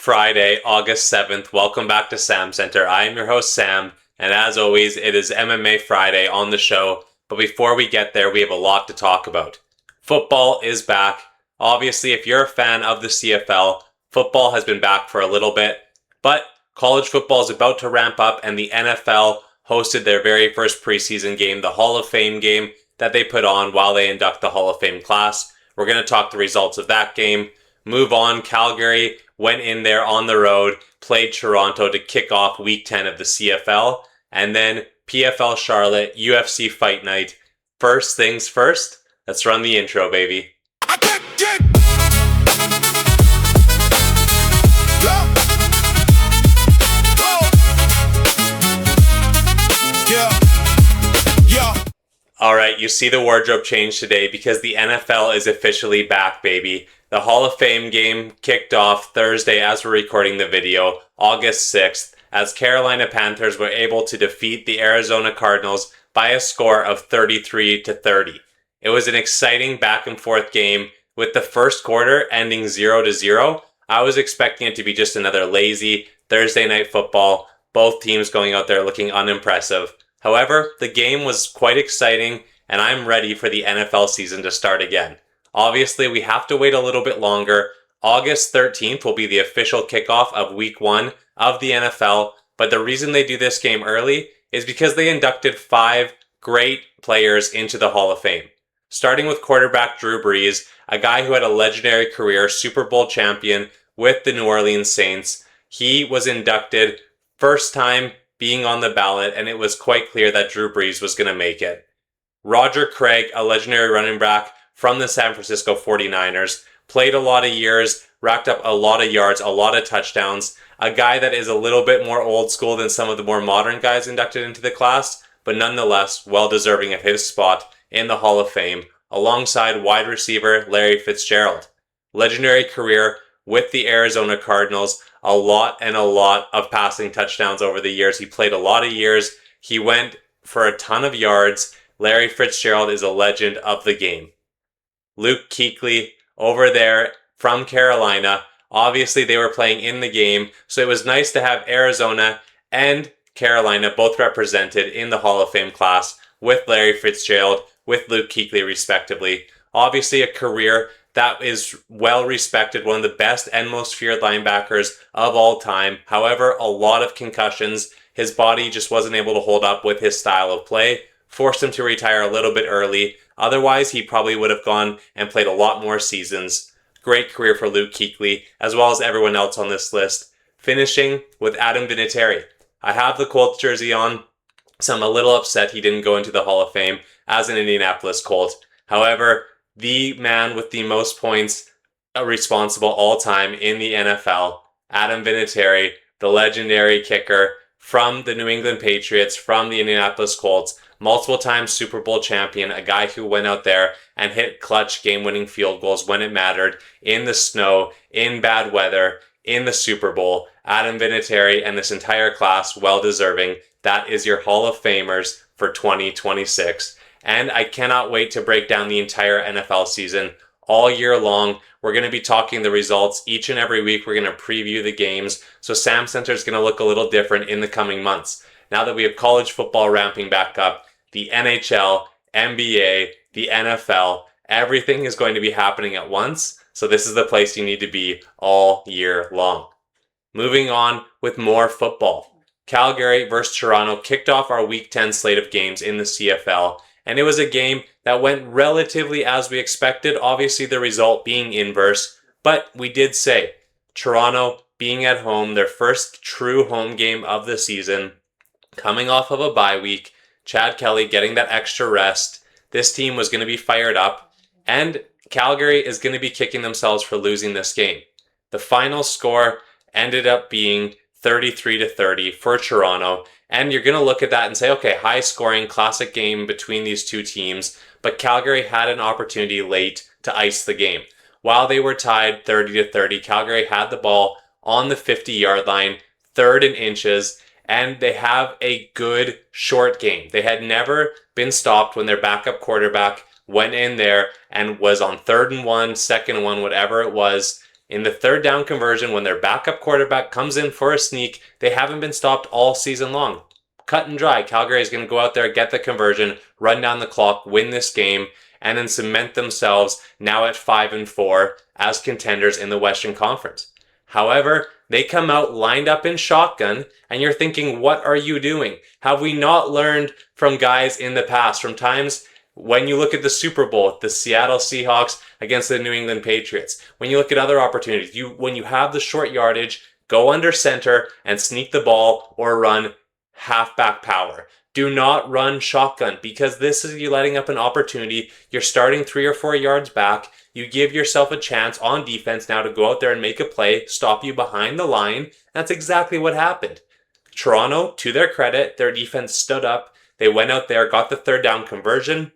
Friday, August 7th. Welcome back to SamCentre. I am your host, Sam, and as always, it is MMA Friday on the show. But before we get there, we have a lot to talk about. Football is back. Obviously, if you're a fan of the CFL, football has been back for a little bit, but college football is about to ramp up, and the NFL hosted their very first preseason game, the Hall of Fame game that they put on while they induct the Hall of Fame class. We're going to talk the results of that game. Move on, Calgary went in there on the road, played Toronto to kick off Week 10 of the CFL, and then PFL Charlotte, UFC Fight Night. First things first, let's run the intro, baby. Alright, you see the wardrobe change today because the NFL is officially back, baby. The Hall of Fame game kicked off Thursday as we're recording the video, August 6th, as Carolina Panthers were able to defeat the Arizona Cardinals by a score of 33-30. It was an exciting back and forth game with the first quarter ending 0-0. I was expecting it to be just another lazy Thursday night football, both teams going out there looking unimpressive. However, the game was quite exciting, and I'm ready for the NFL season to start again. Obviously, we have to wait a little bit longer. August 13th will be the official kickoff of Week 1 of the NFL, but the reason they do this game early is because they inducted 5 great players into the Hall of Fame. Starting with quarterback Drew Brees, a guy who had a legendary career, Super Bowl champion with the New Orleans Saints. He was inducted first time being on the ballot, and it was quite clear that Drew Brees was going to make it. Roger Craig, a legendary running back from the San Francisco 49ers, played a lot of years, racked up a lot of yards, a lot of touchdowns, a guy that is a little bit more old school than some of the more modern guys inducted into the class, but nonetheless well deserving of his spot in the Hall of Fame, alongside wide receiver Larry Fitzgerald. Legendary career with the Arizona Cardinals, a lot of passing touchdowns over the years. He played a lot of years. He went for a ton of yards. Larry Fitzgerald is a legend of the game. Luke Kuechly over there from Carolina. Obviously, they were playing in the game, so it was nice to have Arizona and Carolina both represented in the Hall of Fame class with Larry Fitzgerald, with Luke Kuechly respectively. Obviously, a career that is well respected, one of the best and most feared linebackers of all time. However, a lot of concussions. His body just wasn't able to hold up with his style of play, forced him to retire a little bit early. Otherwise, he probably would have gone and played a lot more seasons. Great career for Luke Kuechly, as well as everyone else on this list. Finishing with Adam Vinatieri. I have the Colts jersey on, so I'm a little upset he didn't go into the Hall of Fame as an Indianapolis Colt. However, the man with the most points responsible all time in the NFL, Adam Vinatieri, the legendary kicker from the New England Patriots, from the Indianapolis Colts, multiple time Super Bowl champion, a guy who went out there and hit clutch game-winning field goals when it mattered, in the snow, in bad weather, in the Super Bowl. Adam Vinatieri and this entire class, well deserving. That is your Hall of Famers for 2026. And I cannot wait to break down the entire NFL season all year long. We're going to be talking the results each and every week. We're going to preview the games. So SamCentre is going to look a little different in the coming months. Now that we have college football ramping back up, the NHL, NBA, the NFL, everything is going to be happening at once. So this is the place you need to be all year long. Moving on with more football. Calgary versus Toronto kicked off our Week 10 slate of games in the CFL. And it was a game that went relatively as we expected, obviously the result being inverse. But we did say, Toronto being at home, their first true home game of the season, coming off of a bye week, Chad Kelly getting that extra rest, this team was going to be fired up, and Calgary is going to be kicking themselves for losing this game. The final score ended up being 33-30 for Toronto. And you're going to look at that and say, okay, high scoring, classic game between these two teams. But Calgary had an opportunity late to ice the game. While they were tied 30-30, Calgary had the ball on the 50-yard line, 3rd and inches, and they have a good short game. They had never been stopped when their backup quarterback went in there and was on 3rd and 1, 2nd and 1, whatever it was. In the third down conversion, when their backup quarterback comes in for a sneak, they haven't been stopped all season long. Cut and dry. Calgary is going to go out there, get the conversion, run down the clock, win this game, and then cement themselves now at 5-4 as contenders in the Western Conference. However, they come out lined up in shotgun, and you're thinking, what are you doing? Have we not learned from guys in the past, from times when you look at the Super Bowl, the Seattle Seahawks against the New England Patriots, when you look at other opportunities, when you have the short yardage, go under center and sneak the ball or run halfback power. Do not run shotgun, because this is you letting up an opportunity. You're starting 3 or 4 yards back. You give yourself a chance on defense now to go out there and make a play, stop you behind the line. That's exactly what happened. Toronto, to their credit, their defense stood up. They went out there, got the third down conversion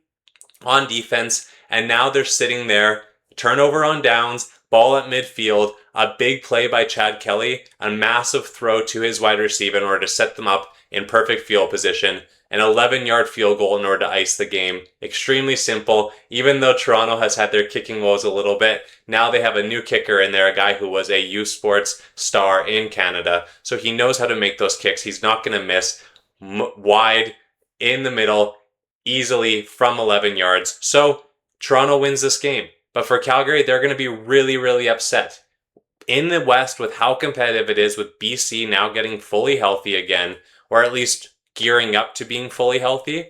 on defense, and now they're sitting there, turnover on downs, ball at midfield, a big play by Chad Kelly, a massive throw to his wide receiver in order to set them up in perfect field position, an 11-yard field goal in order to ice the game. Extremely simple. Even though Toronto has had their kicking woes a little bit, now they have a new kicker in there, a guy who was a youth sports star in Canada. So he knows how to make those kicks. He's not going to miss wide in the middle easily from 11 yards. So Toronto wins this game. But for Calgary, they're going to be really, really upset. In the West, with how competitive it is, with BC now getting fully healthy again, or at least gearing up to being fully healthy.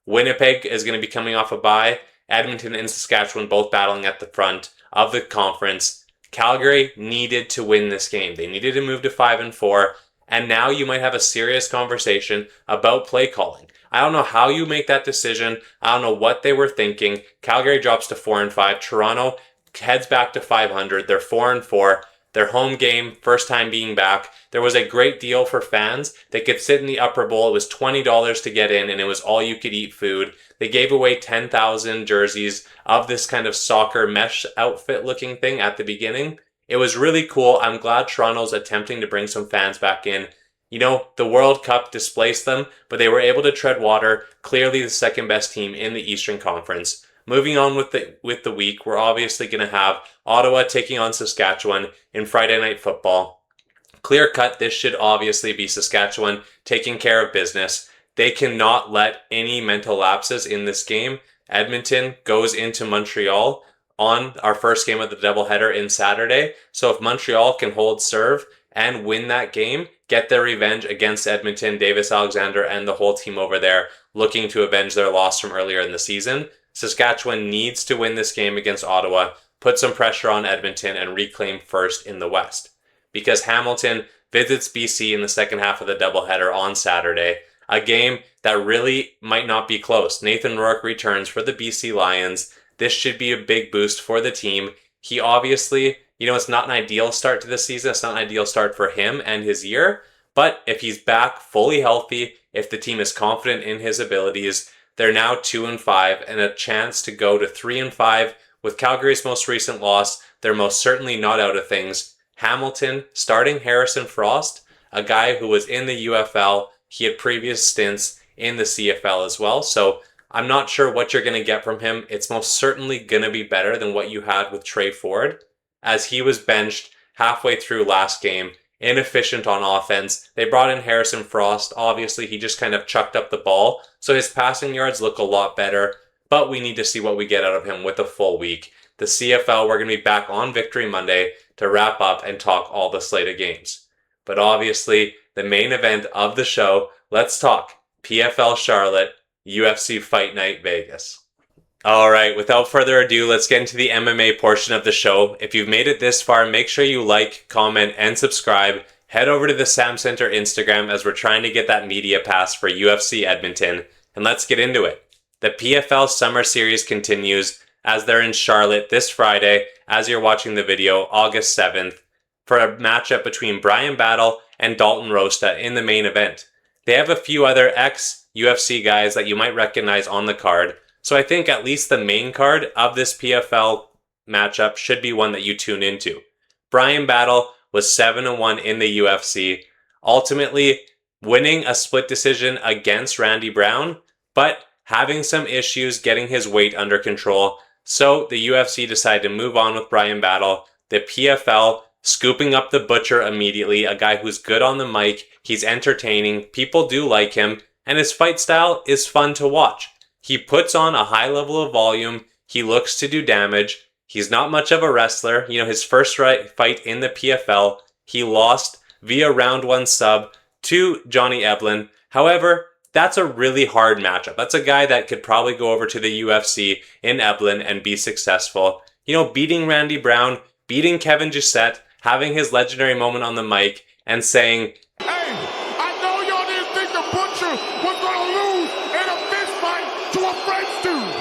Winnipeg is going to be coming off a bye. Edmonton and Saskatchewan both battling at the front of the conference. Calgary needed to win this game. They needed to move to 5-4. And now you might have a serious conversation about play calling. I don't know how you make that decision. I don't know what they were thinking. Calgary drops to 4-5. Toronto heads back to 500. They're 4-4. Their home game, first time being back. There was a great deal for fans. They could sit in the upper bowl. It was $20 to get in, and it was all you could eat food. They gave away 10,000 jerseys of this kind of soccer mesh outfit looking thing at the beginning. It was really cool. I'm glad Toronto's attempting to bring some fans back in. You know, the World Cup displaced them, but they were able to tread water. Clearly the second best team in the Eastern Conference. Moving on with the week, we're obviously going to have Ottawa taking on Saskatchewan in Friday Night Football. Clear cut, this should obviously be Saskatchewan taking care of business. They cannot let any mental lapses in this game. Edmonton goes into Montreal on our first game of the doubleheader in Saturday. So if Montreal can hold serve and win that game, get their revenge against Edmonton, Davis Alexander, and the whole team over there looking to avenge their loss from earlier in the season, Saskatchewan needs to win this game against Ottawa, put some pressure on Edmonton, and reclaim first in the West. Because Hamilton visits BC in the second half of the doubleheader on Saturday, a game that really might not be close. Nathan Rourke returns for the BC Lions. This should be a big boost for the team. He obviously, it's not an ideal start to the season. It's not an ideal start for him and his year. But if he's back fully healthy, if the team is confident in his abilities, they're now 2-5 and a chance to go to 3-5. With Calgary's most recent loss, they're most certainly not out of things. Hamilton starting Harrison Frost, a guy who was in the UFL. He had previous stints in the CFL as well. So I'm not sure what you're going to get from him. It's most certainly going to be better than what you had with Trey Ford, as he was benched halfway through last game, inefficient on offense. They brought in Harrison Frost. Obviously, he just kind of chucked up the ball. So his passing yards look a lot better, but we need to see what we get out of him with a full week. The CFL, we're going to be back on Victory Monday to wrap up and talk all the slate of games. But obviously, the main event of the show, let's talk PFL Charlotte, UFC Fight Night Vegas. All right, without further ado, let's get into the MMA portion of the show. If you've made it this far, make sure you like, comment, and subscribe. Head over to the SamCentre Instagram as we're trying to get that media pass for UFC Edmonton. And let's get into it. The PFL Summer Series continues as they're in Charlotte this Friday, as you're watching the video, August 7th, for a matchup between Brian Battle and Dalton Rosta in the main event. They have a few other ex-UFC guys that you might recognize on the card, so I think at least the main card of this PFL matchup should be one that you tune into. Brian Battle was 7-1 in the UFC, ultimately winning a split decision against Randy Brown, but having some issues getting his weight under control. So the UFC decided to move on with Brian Battle. the PFL scooping up the butcher immediately, a guy who's good on the mic, he's entertaining, people do like him, and his fight style is fun to watch. He puts on a high level of volume, he looks to do damage, he's not much of a wrestler. His first fight in the PFL, he lost via round 1 sub to Johnny Eblen. However, that's a really hard matchup. That's a guy that could probably go over to the UFC in Eblen and be successful. Beating Randy Brown, beating Kevin Giussette, having his legendary moment on the mic, and saying, "Hey, I know y'all didn't think the Butcher was going to lose in a fist fight to a French dude.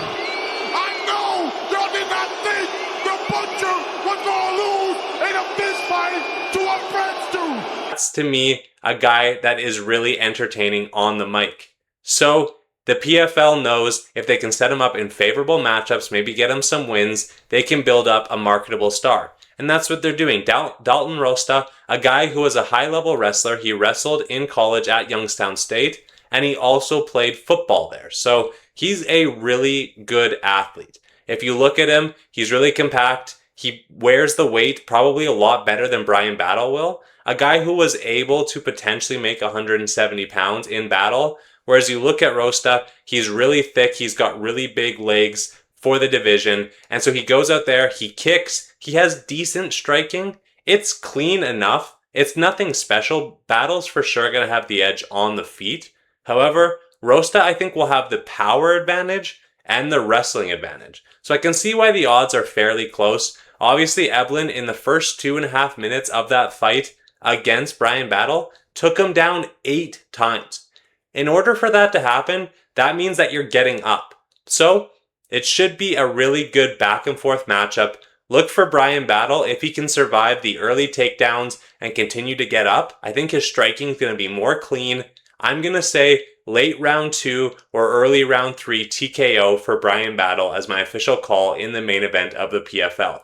I know y'all did not think the Butcher was going to lose in a fist fight to a French dude." That's, to me, a guy that is really entertaining on the mic. So the PFL knows if they can set him up in favorable matchups, maybe get him some wins, they can build up a marketable star. And that's what they're doing. Dalton Rosta, a guy who was a high-level wrestler, he wrestled in college at Youngstown State, and he also played football there. So he's a really good athlete. If you look at him, he's really compact. He wears the weight probably a lot better than Brian Battle will. A guy who was able to potentially make 170 pounds in battle. Whereas you look at Rosta, he's really thick. He's got really big legs for the division. And so he goes out there, he kicks, he has decent striking. It's clean enough. It's nothing special. Battle's for sure going to have the edge on the feet. However, Rosta, I think, will have the power advantage and the wrestling advantage. So I can see why the odds are fairly close. Obviously, Eblen, in the first 2.5 minutes of that fight against Brian Battle, took him down 8 times. In order for that to happen, that means that you're getting up. So it should be a really good back and forth matchup. Look for Brian Battle. If he can survive the early takedowns and continue to get up, I think his striking is going to be more clean. I'm going to say late round 2 or early round 3 TKO for Brian Battle as my official call in the main event of the PFL.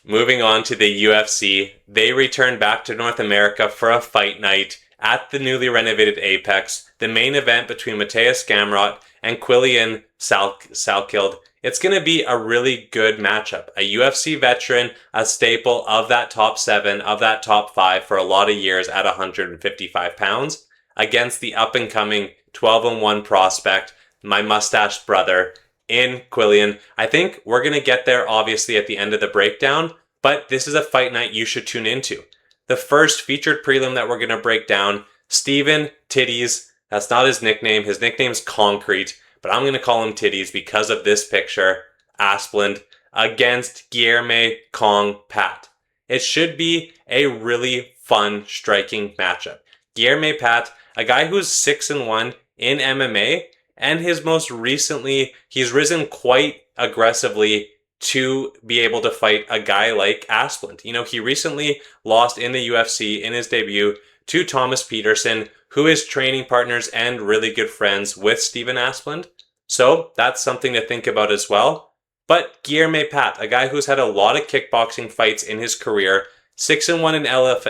Moving on to the UFC, they return back to North America for a fight night at the newly renovated Apex, the main event between Mateus Gamrot and Quillian Salkild. It's going to be a really good matchup. A UFC veteran, a staple of that top 7, of that top 5 for a lot of years at 155 pounds, against the up-and-coming 12-1 prospect, my mustached brother, in Quillian. I think we're going to get there, obviously, at the end of the breakdown, but this is a fight night you should tune into. The first featured prelim that we're going to break down, Steven Titties, that's not his nickname's Concrete, but I'm going to call him Titties because of this picture, Asplund, against Guilherme Kong Pat. It should be a really fun, striking matchup. Guilherme Pat, a guy who's 6-1 in MMA, and his most recently, he's risen quite aggressively to be able to fight a guy like Asplund. He recently lost in the UFC in his debut to Thomas Peterson, who is training partners and really good friends with Steven Asplund. So that's something to think about as well. But Guilherme Pat, a guy who's had a lot of kickboxing fights in his career, 6-1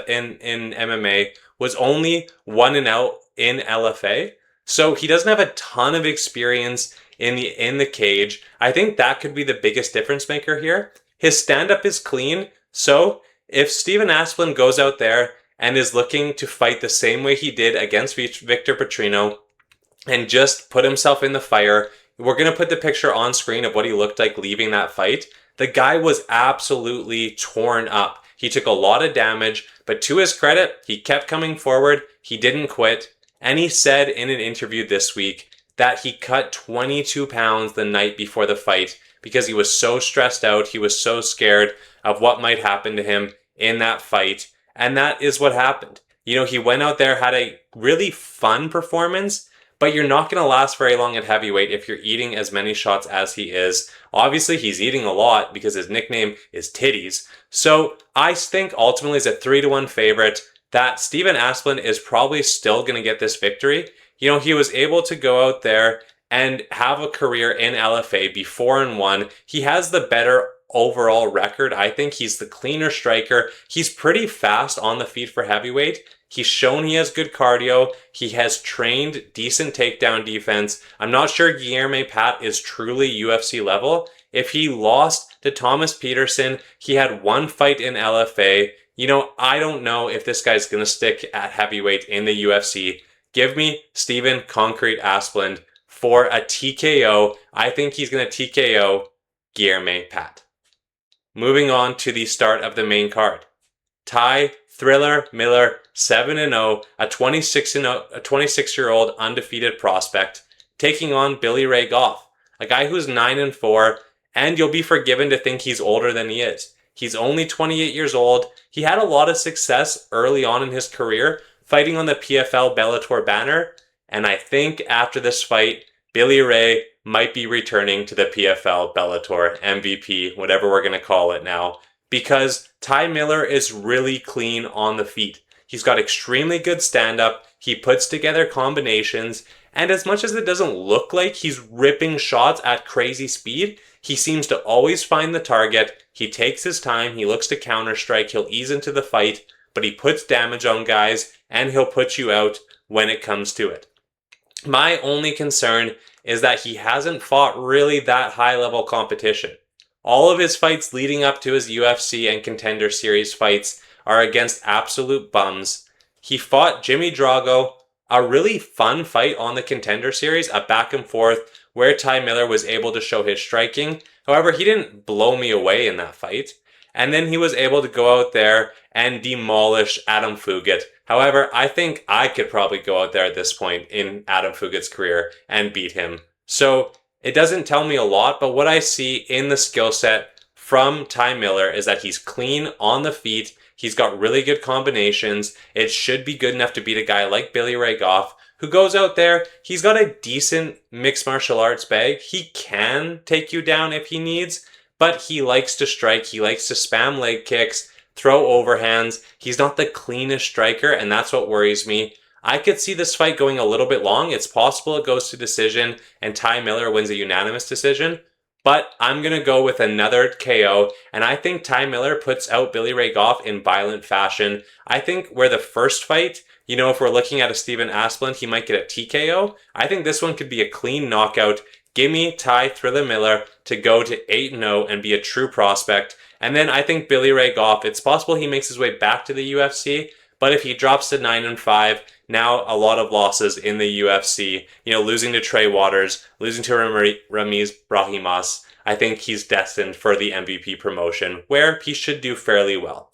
in MMA, was only 1-0 in LFA. So he doesn't have a ton of experience in the cage. I think that could be the biggest difference maker here. His stand-up is clean. So if Steven Asplund goes out there and is looking to fight the same way he did against Victor Petrino and just put himself in the fire, we're going to put the picture on screen of what he looked like leaving that fight. The guy was absolutely torn up. He took a lot of damage, but to his credit, he kept coming forward. He didn't quit. And he said in an interview this week that he cut 22 pounds the night before the fight because he was so stressed out. He was so scared of what might happen to him in that fight. And that is what happened. He went out there, had a really fun performance, but you're not going to last very long at heavyweight if you're eating as many shots as he is. Obviously, he's eating a lot because his nickname is Titties. So I think ultimately as a 3-1 favorite that Steven Asplund is probably still going to get this victory. He was able to go out there and have a career in LFA, be 4-1. He has the better overall record. I think he's the cleaner striker. He's pretty fast on the feet for heavyweight. He's shown he has good cardio. He has trained decent takedown defense. I'm not sure Guilherme Pat is truly UFC level. If he lost to Thomas Peterson. He had one fight in LFA. I don't know if this guy's going to stick at heavyweight in the UFC. Give me Stephen Concrete Asplund for a TKO. I think he's going to TKO Guilherme Pat. Moving on to the start of the main card. Ty Thriller Miller, 7-0, a 26-year-old undefeated prospect, taking on Billy Ray Goff, a guy who's 9-4, and you'll be forgiven to think he's older than he is. He's only 28 years old. He had a lot of success early on in his career, fighting on the PFL Bellator banner, and I think after this fight, Billy Ray might be returning to the PFL Bellator MVP, whatever we're going to call it now, because Ty Miller is really clean on the feet. He's got extremely good stand-up, he puts together combinations, and as much as it doesn't look like he's ripping shots at crazy speed, he seems to always find the target, he takes his time, he looks to counter-strike, he'll ease into the fight, but he puts damage on guys, and he'll put you out when it comes to it. My only concern is that he hasn't fought really that high-level competition. All of his fights leading up to his UFC and Contender Series fights are against absolute bums. He fought Jimmy Drago, a really fun fight on the Contender Series, a back and forth where Ty Miller was able to show his striking. However, he didn't blow me away in that fight. And then he was able to go out there and demolish Adam Fugit. However, I think I could probably go out there at this point in Adam Fugit's career and beat him. So it doesn't tell me a lot, but what I see in the skill set from Ty Miller is that he's clean on the feet. He's got really good combinations. It should be good enough to beat a guy like Billy Ray Goff, who goes out there. He's got a decent mixed martial arts bag. He can take you down if he needs, but he likes to strike. He likes to spam leg kicks, throw overhands. He's not the cleanest striker, and that's what worries me. I could see this fight going a little bit long. It's possible it goes to decision and Ty Miller wins a unanimous decision, but I'm going to go with another KO, and I think Ty Miller puts out Billy Ray Goff in violent fashion. I think where the first fight, if we're looking at a Stephen Asplund, he might get a TKO. I think this one could be a clean knockout. Give me Ty Thriller Miller to go to 8-0 and be a true prospect. And then I think Billy Ray Goff, it's possible he makes his way back to the UFC, but if he drops to 9-5, now a lot of losses in the UFC, losing to Trey Waters, losing to Ramiz Brahimas, I think he's destined for the MVP promotion, where he should do fairly well.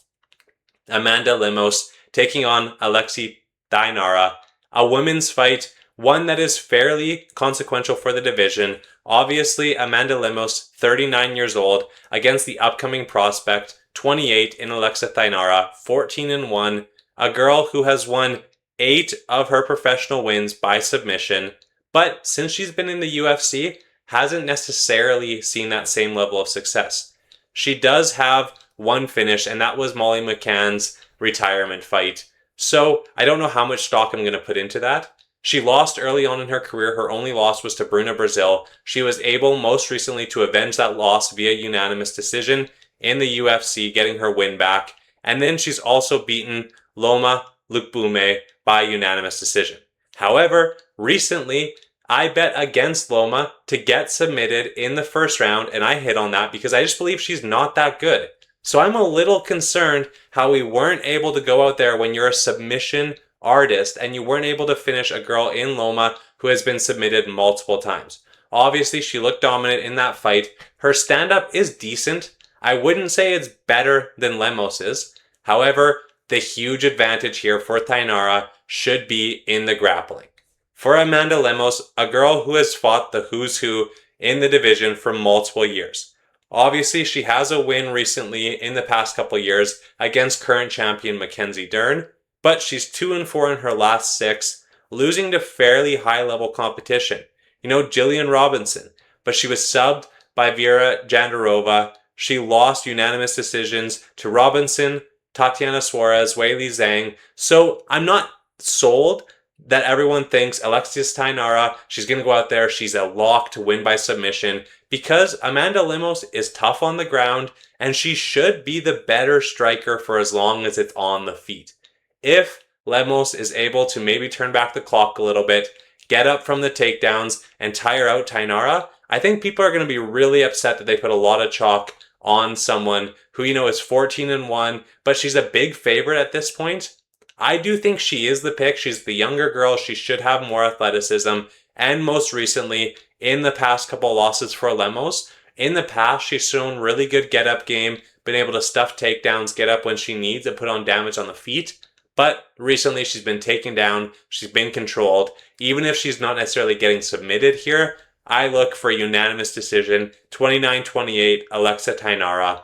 Amanda Lemos taking on Alexi Dainara, a women's fight, one that is fairly consequential for the division. Obviously, Amanda Lemos, 39 years old, against the upcoming prospect, 28 in Alexa Dainara, 14-1, a girl who has won 8 of her professional wins by submission, but since she's been in the UFC, hasn't necessarily seen that same level of success. She does have one finish, and that was Molly McCann's retirement fight. So I don't know how much stock I'm going to put into that. She lost early on in her career. Her only loss was to Bruna Brazil. She was able most recently to avenge that loss via unanimous decision in the UFC, getting her win back. And then she's also beaten Loma Lukbume by unanimous decision. However, recently, I bet against Loma to get submitted in the first round, and I hit on that because I just believe she's not that good. So I'm a little concerned how we weren't able to go out there when you're a submission artist and you weren't able to finish a girl in Loma who has been submitted multiple times. Obviously, she looked dominant in that fight. Her stand-up is decent. I wouldn't say it's better than Lemos's. However, the huge advantage here for Dainara should be in the grappling. For Amanda Lemos, a girl who has fought the who's who in the division for multiple years. Obviously, she has a win recently in the past couple years against current champion Mackenzie Dern, but she's 2-4 in her last 6, losing to fairly high-level competition. Jillian Robinson, but she was subbed by Vera Jandarova. She lost unanimous decisions to Robinson, Tatiana Suarez, Weili Zhang. So I'm not sold that everyone thinks Alexis Dainara, she's going to go out there, she's a lock to win by submission, because Amanda Lemos is tough on the ground and she should be the better striker for as long as it's on the feet. If Lemos is able to maybe turn back the clock a little bit, get up from the takedowns and tire out Dainara, I think people are going to be really upset that they put a lot of chalk on someone who, is 14-1, but she's a big favorite at this point. I do think she is the pick. She's the younger girl. She should have more athleticism. And most recently, in the past couple losses for Lemos, in the past, she's shown really good get-up game, been able to stuff takedowns, get up when she needs, and put on damage on the feet. But recently, she's been taken down. She's been controlled. Even if she's not necessarily getting submitted here, I look for a unanimous decision, 29-28, Alexa Tainara.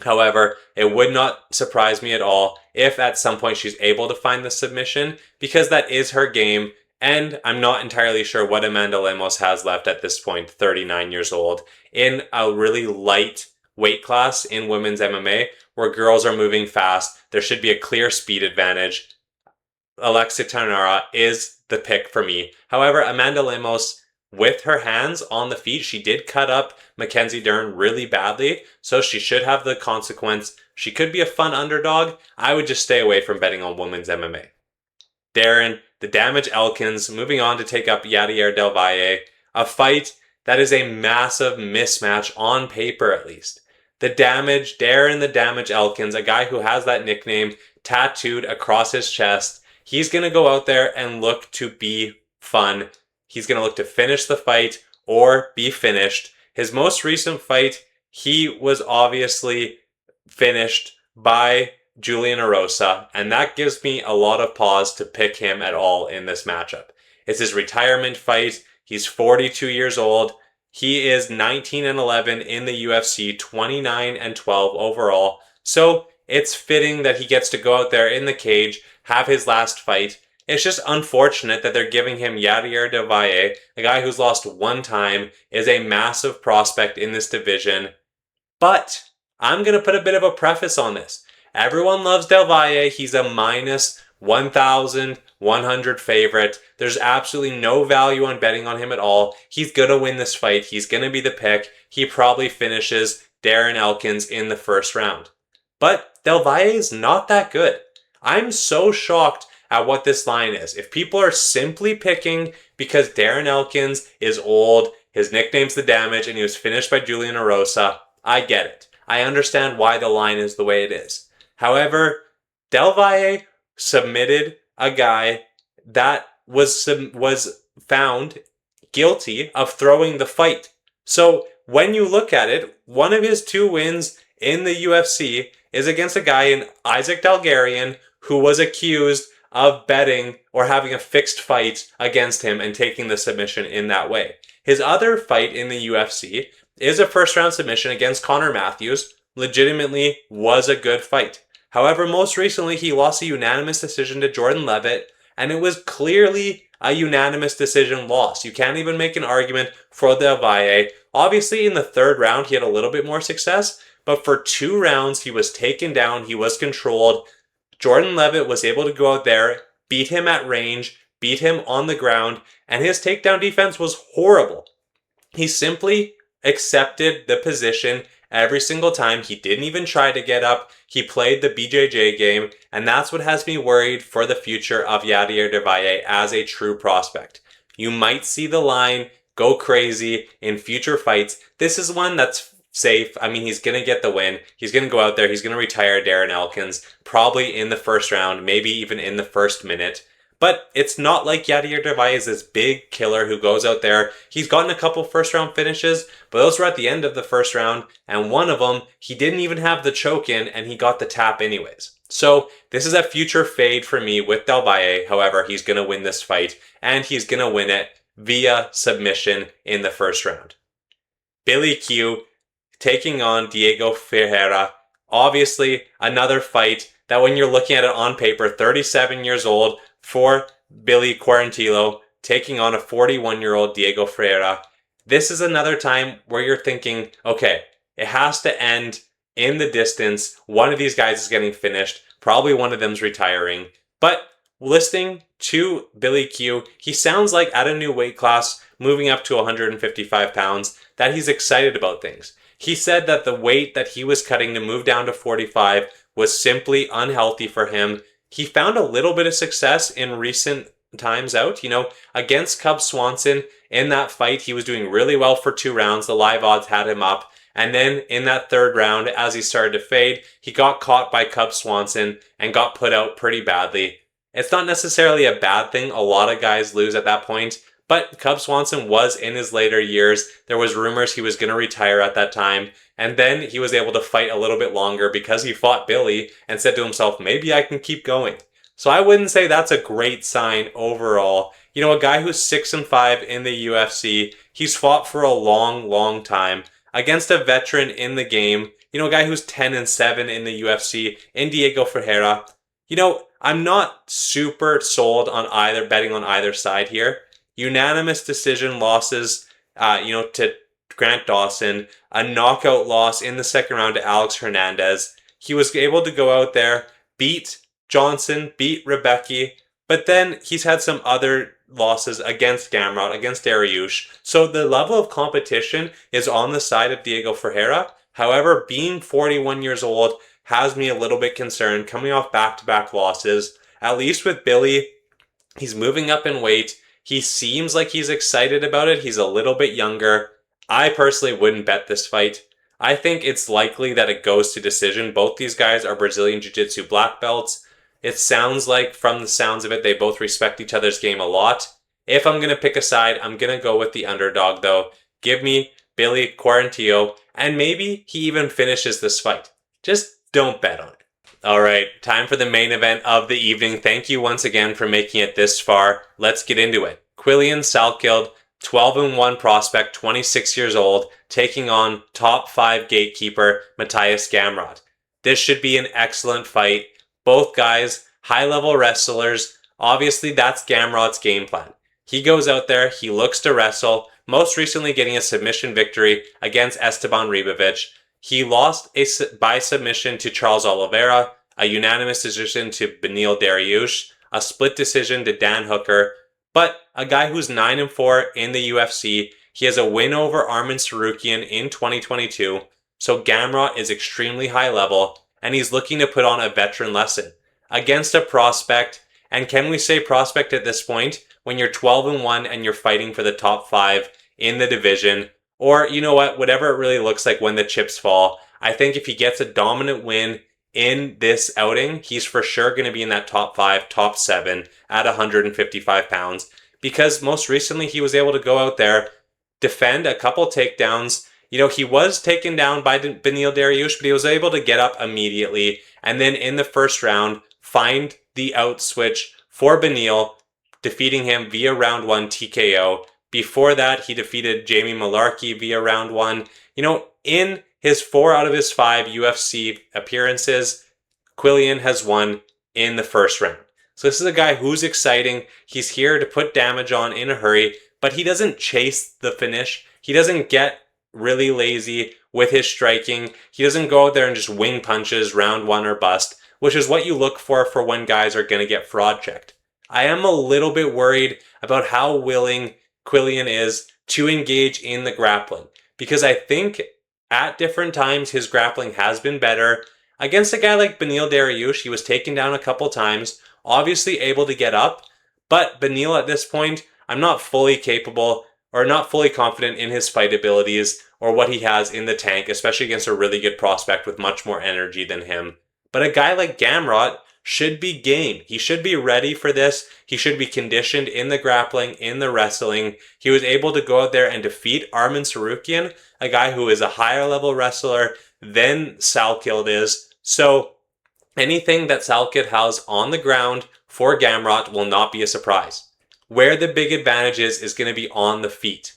However, it would not surprise me at all if at some point she's able to find the submission, because that is her game, and I'm not entirely sure what Amanda Lemos has left at this point, 39 years old, in a really light weight class in women's MMA, where girls are moving fast. There should be a clear speed advantage. Alexa Tainara is the pick for me. However, Amanda Lemos, with her hands on the feet, she did cut up Mackenzie Dern really badly, so she should have the consequence. She could be a fun underdog. I would just stay away from betting on women's MMA. Darren, the Damage Elkins, moving on to take up Yadier Del Valle, a fight that is a massive mismatch on paper at least. Darren the Damage Elkins, a guy who has that nickname tattooed across his chest, he's going to go out there and look to be fun. He's going to look to finish the fight or be finished. His most recent fight, he was obviously finished by Julian Erosa, and that gives me a lot of pause to pick him at all in this matchup. It's his retirement fight. He's 42 years old. He is 19-11 in the UFC, 29-12 overall. So it's fitting that he gets to go out there in the cage, have his last fight. It's just unfortunate that they're giving him Yadier Del Valle, a guy who's lost one time, is a massive prospect in this division. But I'm going to put a bit of a preface on this. Everyone loves Del Valle. He's a minus 1,100 favorite. There's absolutely no value on betting on him at all. He's going to win this fight. He's going to be the pick. He probably finishes Darren Elkins in the first round. But Del Valle is not that good. I'm so shocked at what this line is. If people are simply picking because Darren Elkins is old, his nickname's The Damage, and he was finished by Julian Erosa, I get it. I understand why the line is the way it is. However, Del Valle submitted a guy that was found guilty of throwing the fight. So when you look at it, one of his two wins in the UFC is against a guy in Isaac Dalgarian who was accused of betting or having a fixed fight against him and taking the submission in that way. His other fight in the UFC is a first round submission against Connor Matthews. Legitimately was a good fight. However, most recently he lost a unanimous decision to Jordan Levitt, and it was clearly a unanimous decision loss. You can't even make an argument for Del Valle. Obviously in the third round he had a little bit more success, but for 2 rounds he was taken down, he was controlled. Jordan Levitt was able to go out there, beat him at range, beat him on the ground, and his takedown defense was horrible. He simply accepted the position every single time. He didn't even try to get up. He played the BJJ game, and that's what has me worried for the future of Yadier Del Valle as a true prospect. You might see the line go crazy in future fights. This is one that's safe. I mean, he's going to get the win. He's going to go out there. He's going to retire Darren Elkins, probably in the first round, maybe even in the first minute. But it's not like Yadier Del Valle is this big killer who goes out there. He's gotten a couple first round finishes, but those were at the end of the first round, and one of them, he didn't even have the choke in, and he got the tap anyways. So this is a future fade for me with Del Valle. However, he's going to win this fight, and he's going to win it via submission in the first round. Billy Q taking on Diego Ferreira. Obviously, another fight that when you're looking at it on paper, 37 years old, for Billy Quarantillo taking on a 41-year-old Diego Ferreira. This is another time where you're thinking, okay, it has to end in the distance. One of these guys is getting finished. Probably one of them's retiring. But listening to Billy Q, he sounds like at a new weight class, moving up to 155 pounds, that he's excited about things. He said that the weight that he was cutting to move down to 45 was simply unhealthy for him. He found a little bit of success in recent times out. Against Cub Swanson in that fight, he was doing really well for 2 rounds. The live odds had him up. And then in that third round, as he started to fade, he got caught by Cub Swanson and got put out pretty badly. It's not necessarily a bad thing. A lot of guys lose at that point. But Cub Swanson was in his later years. There was rumors he was going to retire at that time. And then he was able to fight a little bit longer because he fought Billy and said to himself, maybe I can keep going. So I wouldn't say that's a great sign overall. You know, a guy who's 6-5 in the UFC, he's fought for a long, long time against a veteran in the game. You know, a guy who's 10-7 in the UFC, in Diego Ferreira. You know, I'm not super sold on either, betting on either side here. Unanimous decision losses, to Grant Dawson, a knockout loss in the second round to Alex Hernandez. He was able to go out there, beat Johnson, beat Rebecki, but then he's had some other losses against Gamrot, against Dariush. So the level of competition is on the side of Diego Ferreira. However, being 41 years old has me a little bit concerned, coming off back-to-back losses. At least with Billy, he's moving up in weight. He seems like he's excited about it. He's a little bit younger. I personally wouldn't bet this fight. I think it's likely that it goes to decision. Both these guys are Brazilian Jiu-Jitsu black belts. It sounds like, from the sounds of it, they both respect each other's game a lot. If I'm going to pick a side, I'm going to go with the underdog, though. Give me Billy Quarantillo, and maybe he even finishes this fight. Just don't bet on it. All right, time for the main event of the evening. Thank you once again for making it this far. Let's get into it. Quillian Salkeld, 12-1 prospect, 26 years old, taking on top 5 gatekeeper Matthias Gamrot. This should be an excellent fight. Both guys, high-level wrestlers. Obviously, that's Gamrot's game plan. He goes out there, he looks to wrestle, most recently getting a submission victory against Esteban Ribovic. He lost by submission to Charles Oliveira, a unanimous decision to Beneil Dariush, a split decision to Dan Hooker, but a guy who's 9-4 in the UFC. He has a win over Arman Sarukian in 2022, so Gamrot is extremely high level, and he's looking to put on a veteran lesson against a prospect. And can we say prospect at this point when you're 12-1 and you're fighting for the top 5 in the division? Or, you know what, whatever it really looks like when the chips fall. I think if he gets a dominant win in this outing, he's for sure going to be in that top 5, top 7 at 155 pounds. Because most recently he was able to go out there, defend a couple takedowns. You know, he was taken down by Beneil Dariush, but he was able to get up immediately. And then in the first round, find the out switch for Beneil, defeating him via round 1 TKO. Before that, he defeated Jamie Malarkey via round 1. You know, in his 4 out of his 5 UFC appearances, Quillian has won in the first round. So this is a guy who's exciting. He's here to put damage on in a hurry, but he doesn't chase the finish. He doesn't get really lazy with his striking. He doesn't go out there and just wing punches round 1 or bust, which is what you look for when guys are going to get fraud checked. I am a little bit worried about how willing Quillian is to engage in the grappling, because I think at different times his grappling has been better. Against a guy like Beneil Dariush, he was taken down a couple times, obviously able to get up, but Beneil at this point, I'm not fully capable or not fully confident in his fight abilities or what he has in the tank, especially against a really good prospect with much more energy than him. But a guy like Gamrot should be game. He should be ready for this. He should be conditioned in the grappling, in the wrestling. He was able to go out there and defeat Arman Sarukian, a guy who is a higher level wrestler than Salkeld is. So anything that Salkeld has on the ground for Gamrot will not be a surprise. Where the big advantage is going to be on the feet.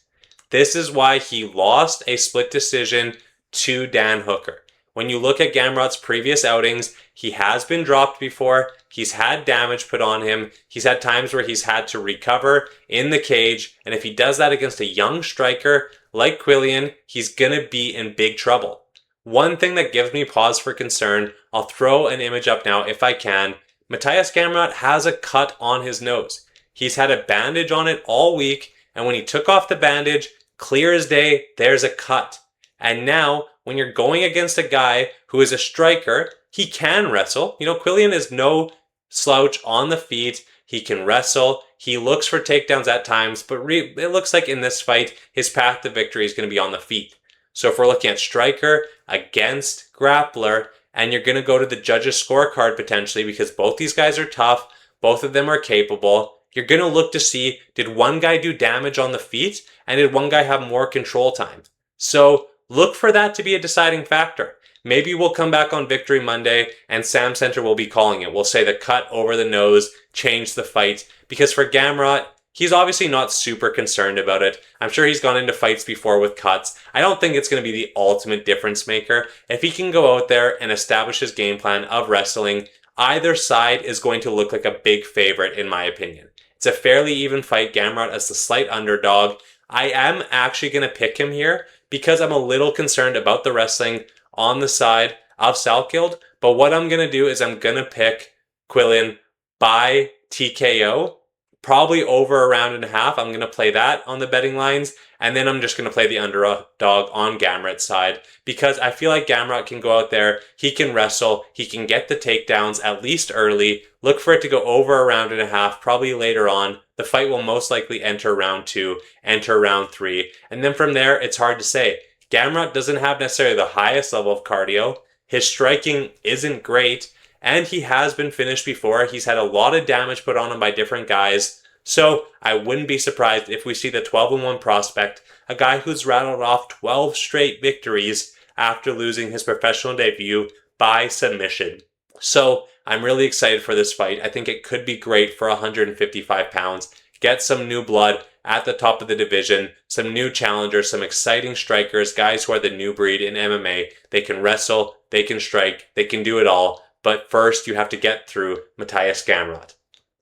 This is why he lost a split decision to Dan Hooker. When you look at Gamrot's previous outings, he has been dropped before. He's had damage put on him. He's had times where he's had to recover in the cage. And if he does that against a young striker like Quillian, he's going to be in big trouble. One thing that gives me pause for concern, I'll throw an image up now if I can. Matthias Gamrot has a cut on his nose. He's had a bandage on it all week. And when he took off the bandage, clear as day, there's a cut. And now, when you're going against a guy who is a striker, he can wrestle. You know, Quillian is no slouch on the feet. He can wrestle. He looks for takedowns at times, but it looks like in this fight, his path to victory is going to be on the feet. So if we're looking at striker against grappler, and you're going to go to the judges' scorecard potentially because both these guys are tough, both of them are capable, you're going to look to see, did one guy do damage on the feet and did one guy have more control time? So look for that to be a deciding factor. Maybe we'll come back on Victory Monday and SamCentre will be calling it. We'll say the cut over the nose changed the fight, because for Gamrot, he's obviously not super concerned about it. I'm sure he's gone into fights before with cuts. I don't think it's going to be the ultimate difference maker. If he can go out there and establish his game plan of wrestling, either side is going to look like a big favorite in my opinion. It's a fairly even fight. Gamrot as the slight underdog. I am actually going to pick him here because I'm a little concerned about the wrestling on the side of Salkeld. But what I'm going to do is I'm going to pick Quillian by TKO. Probably over a round and a half. I'm going to play that on the betting lines. And then I'm just going to play the underdog on Gamrot's side, because I feel like Gamrot can go out there. He can wrestle. He can get the takedowns at least early. Look for it to go over a round and a half, probably later on. The fight will most likely enter round 2, enter round 3. And then from there, it's hard to say. Gamrot doesn't have necessarily the highest level of cardio. His striking isn't great. And he has been finished before. He's had a lot of damage put on him by different guys. So I wouldn't be surprised if we see the 12-1 prospect, a guy who's rattled off 12 straight victories after losing his professional debut by submission. So I'm really excited for this fight. I think it could be great for 155 pounds. Get some new blood at the top of the division, some new challengers, some exciting strikers, guys who are the new breed in MMA. They can wrestle, they can strike, they can do it all. But first, you have to get through Matthias Gamrot.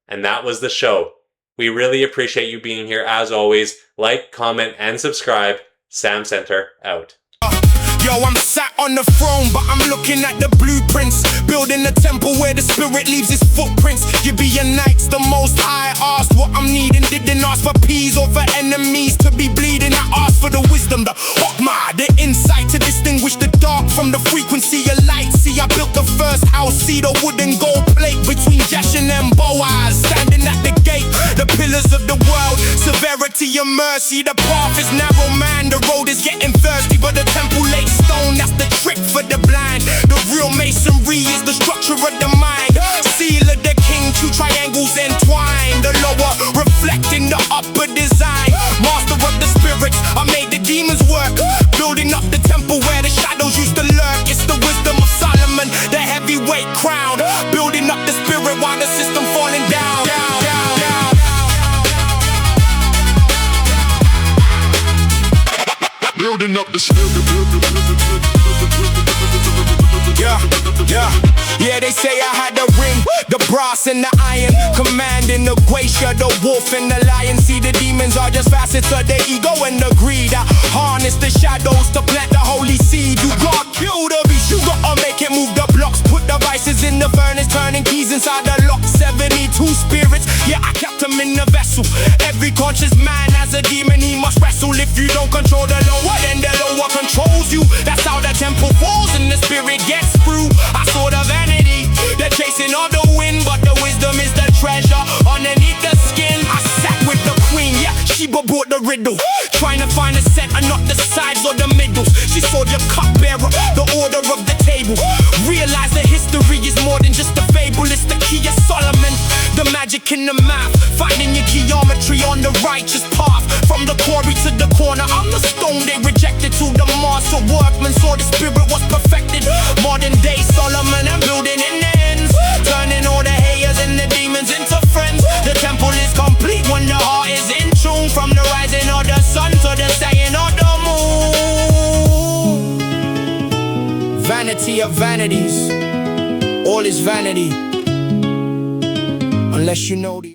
And that was the show. We really appreciate you being here. As always, like, comment, and subscribe. SamCentre out. Yo, I'm sat on the throne, but I'm looking at the blueprints. Building a temple where the spirit leaves its footprints. You be a knights, the most high asked what I'm needing. Didn't ask for peas or for enemies to be bleeding. I asked for the wisdom, the hokmah, the insight to distinguish the dark from the frequency of light. See, I built the first house, see the wooden gold plate between Jashin and Boaz. Standing at the gate, the pillars of the world, severity and mercy. The path is narrow, man, the road is getting thirsty, but the temple laid stone, that's the trick for the blind. The real masonry is the structure of the mind. Seal of the king, 2 triangles entwined. The lower reflecting the upper design. Master of the spirits, I made the demons work. Building up the temple where the shadows used to lurk. It's the wisdom of Solomon, the heavyweight crown. Building up the spirit while the system falling down. Building up the spirit. Yeah, they say I had the ring, the brass and the iron, commanding the glacier, the wolf and the lion. See, the demons are just facets of the ego and the greed. I harness the shadows to plant the holy seed. You gotta kill the beast, you gotta make it move the blocks. Put the vices in the furnace, turning keys inside the lock. 72 spirits, yeah, I kept them in the vessel. Every conscious man has a demon he must wrestle. If you don't control the lower, then the lower controls you. That's how the temple falls and the spirit gets through. I saw the vanity, they're chasing all the wind, but the wisdom is the treasure underneath the skin. I sat with the queen, yeah, Sheba brought the riddle, trying to find a center, not the sides or the middles. She saw the cupbearer, the order of the table. Realize that history is more than just a fable. It's the key of Solomon, the magic in the math, finding your geometry on the righteous path. From the quarry to the corner, I'm the stone they rejected. To the master workman, saw the spirit was perfected. Modern day Solomon, I'm building in the ends, turning all the haters and the demons into friends. The temple is complete when the heart is in tune. From the rising of the sun to the setting of the moon. Vanity of vanities, all is vanity, unless you know the